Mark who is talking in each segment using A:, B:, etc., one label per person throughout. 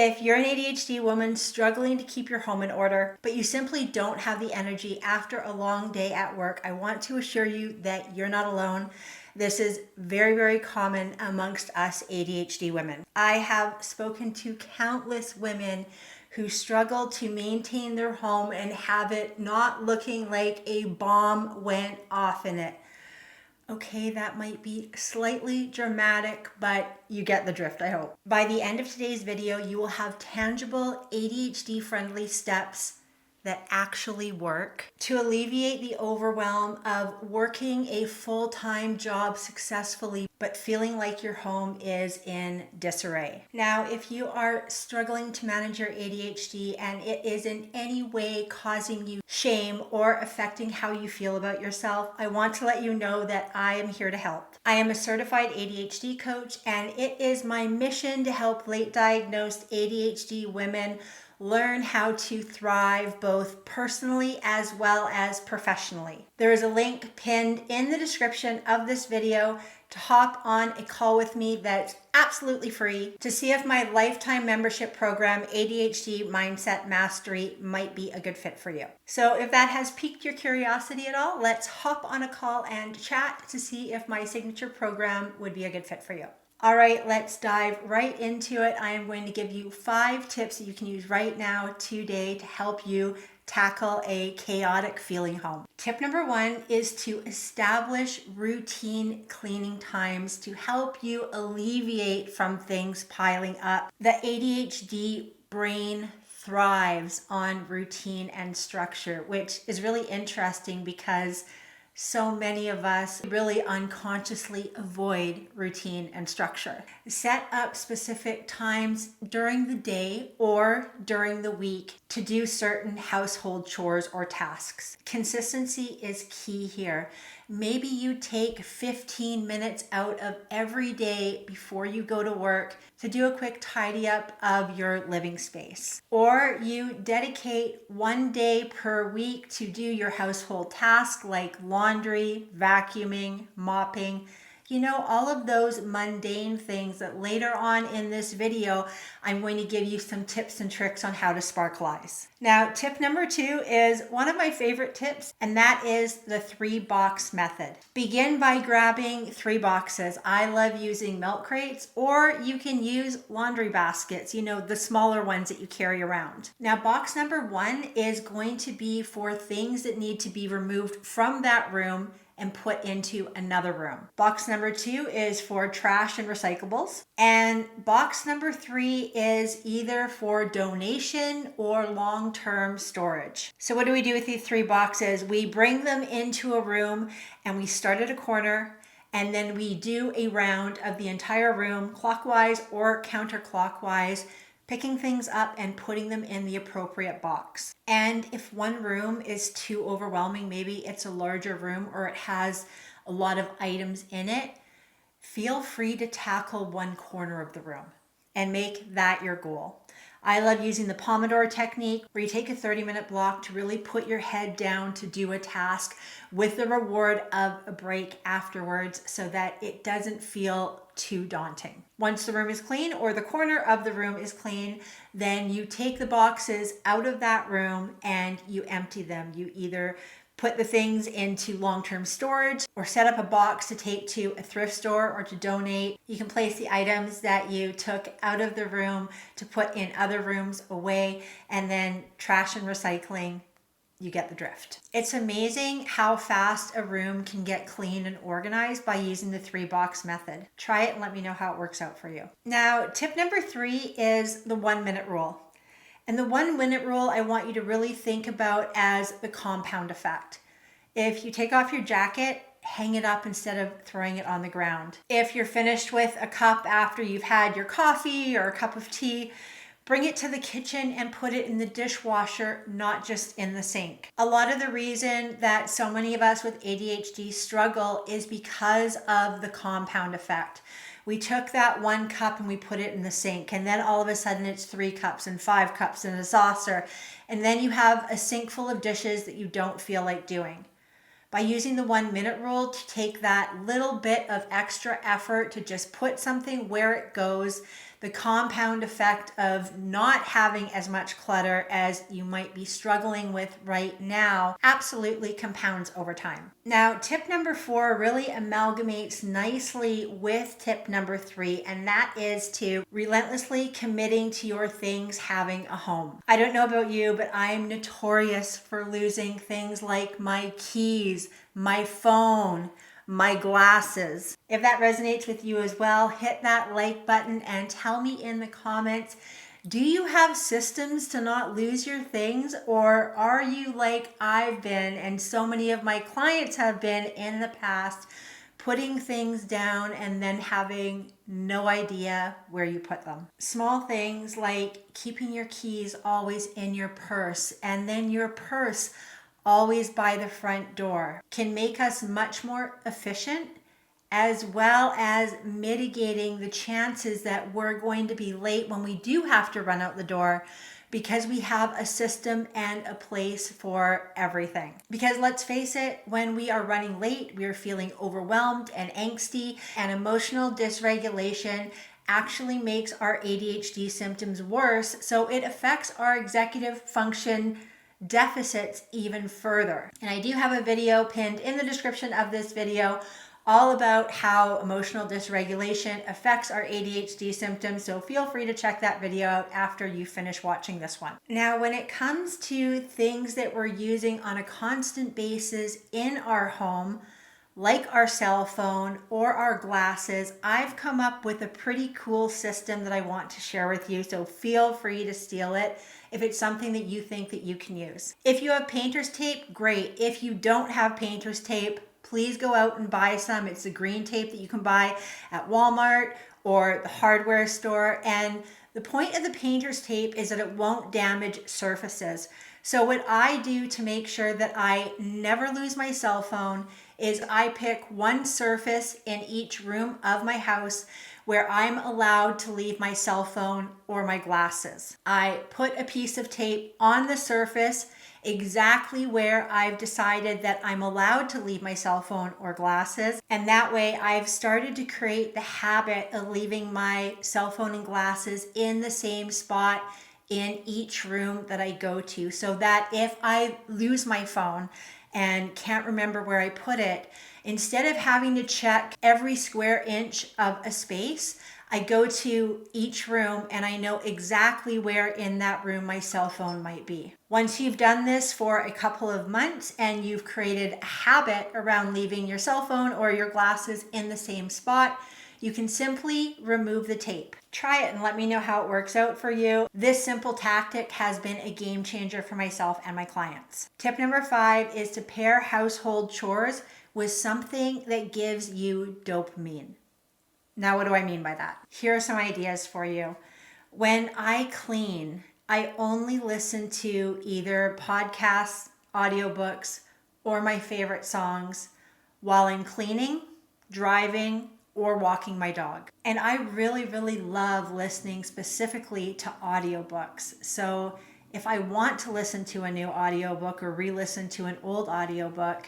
A: If you're an ADHD woman struggling to keep your home in order, but you simply don't have the energy after a long day at work, I want to assure you that you're not alone. This is very, very common amongst us ADHD women. I have spoken to countless women who struggle to maintain their home and have it not looking like a bomb went off in it. Okay, that might be slightly dramatic, but you get the drift, I hope. By the end of today's video, you will have tangible ADHD-friendly steps that actually work to alleviate the overwhelm of working a full-time job successfully, but feeling like your home is in disarray. Now, if you are struggling to manage your ADHD and it is in any way causing you shame or affecting how you feel about yourself, I want to let you know that I am here to help. I am a certified ADHD coach, and it is my mission to help late diagnosed ADHD women learn how to thrive both personally as well as professionally. There is a link pinned in the description of this video to hop on a call with me that's absolutely free to see if my lifetime membership program, ADHD Mindset Mastery, might be a good fit for you. So if that has piqued your curiosity at all, let's hop on a call and chat to see if my signature program would be a good fit for you. All right, let's dive right into it. I am going to give you 5 tips that you can use right now today to help you tackle a chaotic feeling home. Tip number 1 is to establish routine cleaning times to help you alleviate from things piling up. The ADHD brain thrives on routine and structure, which is really interesting because so many of us really unconsciously avoid routine and structure. Set up specific times during the day or during the week to do certain household chores or tasks. Consistency is key here. Maybe you take 15 minutes out of every day before you go to work to do a quick tidy up of your living space. Or you dedicate 1 day per week to do your household tasks like laundry, vacuuming, mopping. You know, all of those mundane things that later on in this video, I'm going to give you some tips and tricks on how to sparkleize. Now, tip number 2 is one of my favorite tips, and that is the 3-box method. Begin by grabbing 3 boxes. I love using milk crates, or you can use laundry baskets, you know, the smaller ones that you carry around. Now, box number 1 is going to be for things that need to be removed from that room and put into another room. Box number 2 is for trash and recyclables. And box number 3 is either for donation or long-term storage. So what do we do with these 3 boxes? We bring them into a room and we start at a corner, and then we do a round of the entire room, clockwise or counterclockwise, picking things up and putting them in the appropriate box. And if one room is too overwhelming, maybe it's a larger room or it has a lot of items in it, feel free to tackle one corner of the room and make that your goal. I love using the Pomodoro technique, where you take a 30-minute block to really put your head down to do a task with the reward of a break afterwards so that it doesn't feel too daunting. Once the room is clean or the corner of the room is clean, then you take the boxes out of that room and you empty them. You either put the things into long-term storage or set up a box to take to a thrift store or to donate. You can place the items that you took out of the room to put in other rooms away, and then trash and recycling. You get the drift. It's amazing how fast a room can get clean and organized by using the 3-box method. Try it and let me know how it works out for you. Now, tip number 3 is the 1-minute rule. And the 1-minute rule I want you to really think about as the compound effect. If you take off your jacket, hang it up instead of throwing it on the ground. If you're finished with a cup after you've had your coffee or a cup of tea, bring it to the kitchen and put it in the dishwasher, not just in the sink. A lot of the reason that so many of us with ADHD struggle is because of the compound effect. We took that 1 cup and we put it in the sink, and then all of a sudden it's 3 cups and 5 cups in a saucer, and then you have a sink full of dishes that you don't feel like doing. By using the 1-minute rule to take that little bit of extra effort to just put something where it goes, the compound effect of not having as much clutter as you might be struggling with right now absolutely compounds over time. Now, tip number 4 really amalgamates nicely with tip number 3, and that is to relentlessly committing to your things having a home. I don't know about you, but I am notorious for losing things like my keys, my phone, my glasses. If that resonates with you as well, hit that like button and tell me in the comments, do you have systems to not lose your things, or are you like I've been and so many of my clients have been in the past, putting things down and then having no idea where you put them? Small things like keeping your keys always in your purse and then your purse always by the front door can make us much more efficient, as well as mitigating the chances that we're going to be late when we do have to run out the door, because we have a system and a place for everything. Because let's face it, when we are running late, we are feeling overwhelmed and angsty, and emotional dysregulation actually makes our ADHD symptoms worse. So it affects our executive function deficits even further. And I do have a video pinned in the description of this video all about how emotional dysregulation affects our ADHD symptoms. So feel free to check that video out after you finish watching this one. Now, when it comes to things that we're using on a constant basis in our home, like our cell phone or our glasses, I've come up with a pretty cool system that I want to share with you. So feel free to steal it if it's something that you think that you can use. If you have painter's tape, great. If you don't have painter's tape, please go out and buy some. It's the green tape that you can buy at Walmart or the hardware store. And the point of the painter's tape is that it won't damage surfaces. So what I do to make sure that I never lose my cell phone is I pick one surface in each room of my house where I'm allowed to leave my cell phone or my glasses. I put a piece of tape on the surface exactly where I've decided that I'm allowed to leave my cell phone or glasses. And that way I've started to create the habit of leaving my cell phone and glasses in the same spot in each room that I go to, so that if I lose my phone and can't remember where I put it, instead of having to check every square inch of a space, I go to each room and I know exactly where in that room my cell phone might be. Once you've done this for a couple of months and you've created a habit around leaving your cell phone or your glasses in the same spot, you can simply remove the tape. Try it and let me know how it works out for you. This simple tactic has been a game changer for myself and my clients. Tip number 5 is to pair household chores with something that gives you dopamine. Now, what do I mean by that? Here are some ideas for you. When I clean, I only listen to either podcasts, audiobooks, or my favorite songs while I'm cleaning, driving, or walking my dog. And I really, really love listening specifically to audiobooks. So if I want to listen to a new audiobook or re-listen to an old audiobook,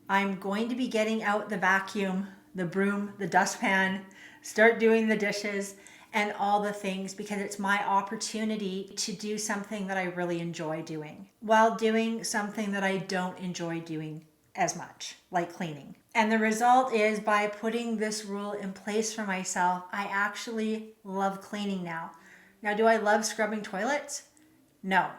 A: I'm going to be getting out the vacuum, the broom, the dustpan, start doing the dishes and all the things, because it's my opportunity to do something that I really enjoy doing while doing something that I don't enjoy doing as much, like cleaning. And the result is, by putting this rule in place for myself, I actually love cleaning now. Now, do I love scrubbing toilets? No.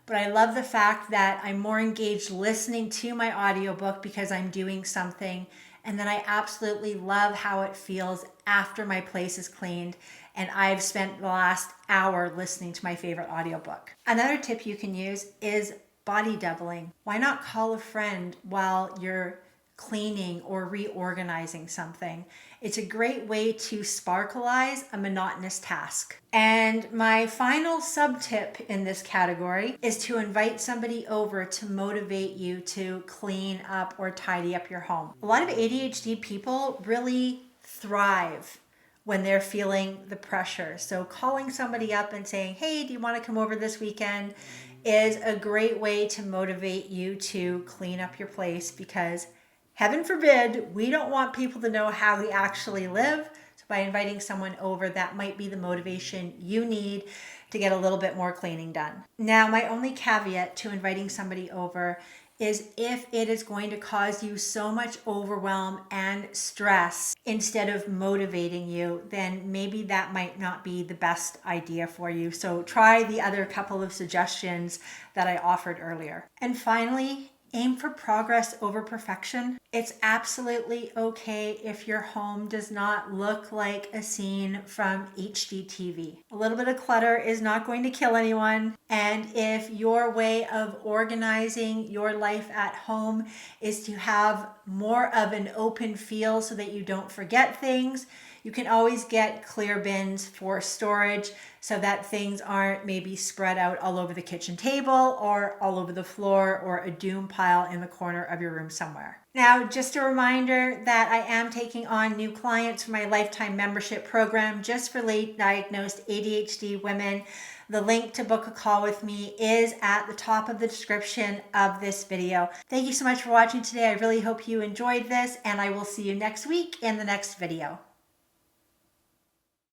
A: But I love the fact that I'm more engaged listening to my audiobook because I'm doing something. And then I absolutely love how it feels after my place is cleaned and I've spent the last hour listening to my favorite audiobook. Another tip you can use is body doubling. Why not call a friend while you're cleaning or reorganizing something? It's a great way to sparkleize a monotonous task. And my final sub tip in this category is to invite somebody over to motivate you to clean up or tidy up your home. A lot of ADHD people really thrive when they're feeling the pressure. So calling somebody up and saying, hey, do you want to come over this weekend, is a great way to motivate you to clean up your place, because heaven forbid, we don't want people to know how we actually live. So by inviting someone over, that might be the motivation you need to get a little bit more cleaning done. Now, my only caveat to inviting somebody over is if it is going to cause you so much overwhelm and stress instead of motivating you, then maybe that might not be the best idea for you. So try the other couple of suggestions that I offered earlier. And finally, aim for progress over perfection. It's absolutely okay if your home does not look like a scene from HGTV. A little bit of clutter is not going to kill anyone. And if your way of organizing your life at home is to have more of an open feel so that you don't forget things, you can always get clear bins for storage so that things aren't maybe spread out all over the kitchen table or all over the floor or a doom pile in the corner of your room somewhere. Now, just a reminder that I am taking on new clients for my lifetime membership program just for late diagnosed ADHD women. The link to book a call with me is at the top of the description of this video. Thank you so much for watching today. I really hope you enjoyed this, and I will see you next week in the next video.